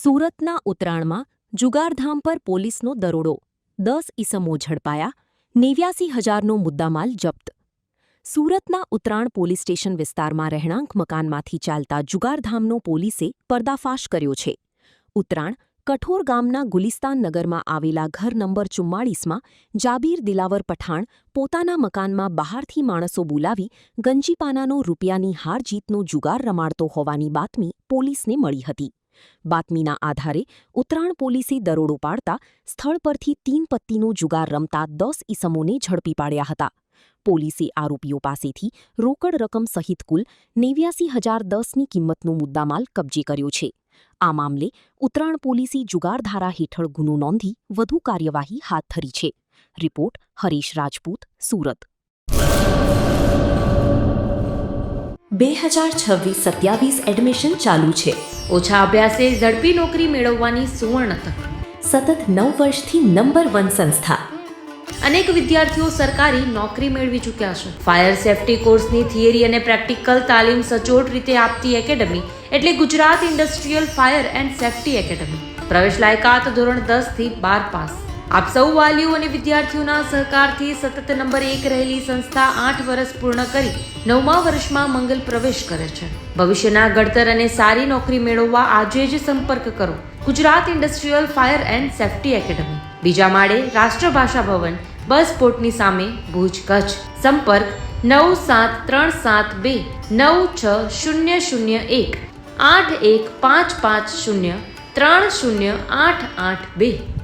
સુરતના ઉતરાણમાં જુગારધામ પર પોલીસનો દરોડો, 10 ઈસમો ઝડપાયા, 89,000નો મુદ્દામાલ જપ્ત. સુરતના ઉતરાણ પોલીસ સ્ટેશન વિસ્તારમાં રહેણાંક મકાનમાંથી ચાલતા જુગારધામનો પોલીસે પર્દાફાશ કર્યો છે. ઉતરાણ કઠોર ગામના ગુલિસ્તાન નગરમાં આવેલા ઘર નંબર 44માં જાબીર દિલાવર પઠાણ પોતાના મકાનમાં બહારથી માણસો બોલાવી ગંજીપાનાનો રૂપિયાની હાર-જીતનો જુગાર રમાડતો હોવાની બાતમી પોલીસને મળી હતી. બાતમીના આધારે ઉતરાણ પોલીસે દરોડો પાડતા સ્થળ પરથી 3 પત્તીનો જુગાર રમતા 10 ઈસમોને ઝડપી પાડ્યા હતા. પોલીસે આરોપીઓ પાસેથી રોકડ રકમ સહિત કુલ 89,010ની કિંમતનો મુદ્દામાલ કબજે કર્યો છે. આ મામલે ઉતરાણ પોલીસે જુગારધારા હેઠળ ગુનો નોંધી વધુ કાર્યવાહી હાથ ધરી છે. રિપોર્ટ હરીશ રાજપૂત, સુરત. 2026-27 એડમિશન ચાલુ છે. ઓછા અભ્યાસે ઝડપી નોકરી મેળવવાની સુવર્ણ તક. સતત 9 વર્ષથી નંબર 1 સંસ્થા. અનેક વિદ્યાર્થીઓ સરકારી નોકરી મેળવી ચૂક્યા છે. ફાયર સેફટી કોર્સની થિયરી અને પ્રેક્ટિકલ તાલીમ સચોટ રીતે આપતી એકેડમી એટલે Gujarat industrial fire and safety academy. પ્રવેશ લાયકાત ધોરણ 10 થી 12 પાસ. આપ સૌ વાલીઓ અને વિદ્યાર્થીઓના સહકારથી સતત નંબર 1 રહેલી સંસ્થા 8 વર્ષ પૂર્ણ કરી 9મા વર્ષમાં મંગલ પ્રવેશ કરે છે. ભવિષ્યના ઘડતર અને સારી નોકરી મેળવવા આજે જ સંપર્ક કરો Gujarat industrial fire and safety academy, બીજા માળે રાષ્ટ્રભાષા ભવન, બસ પોર્ટની સામે, ભુજ, કચ્છ. સંપર્ક 9737296001 8155030882.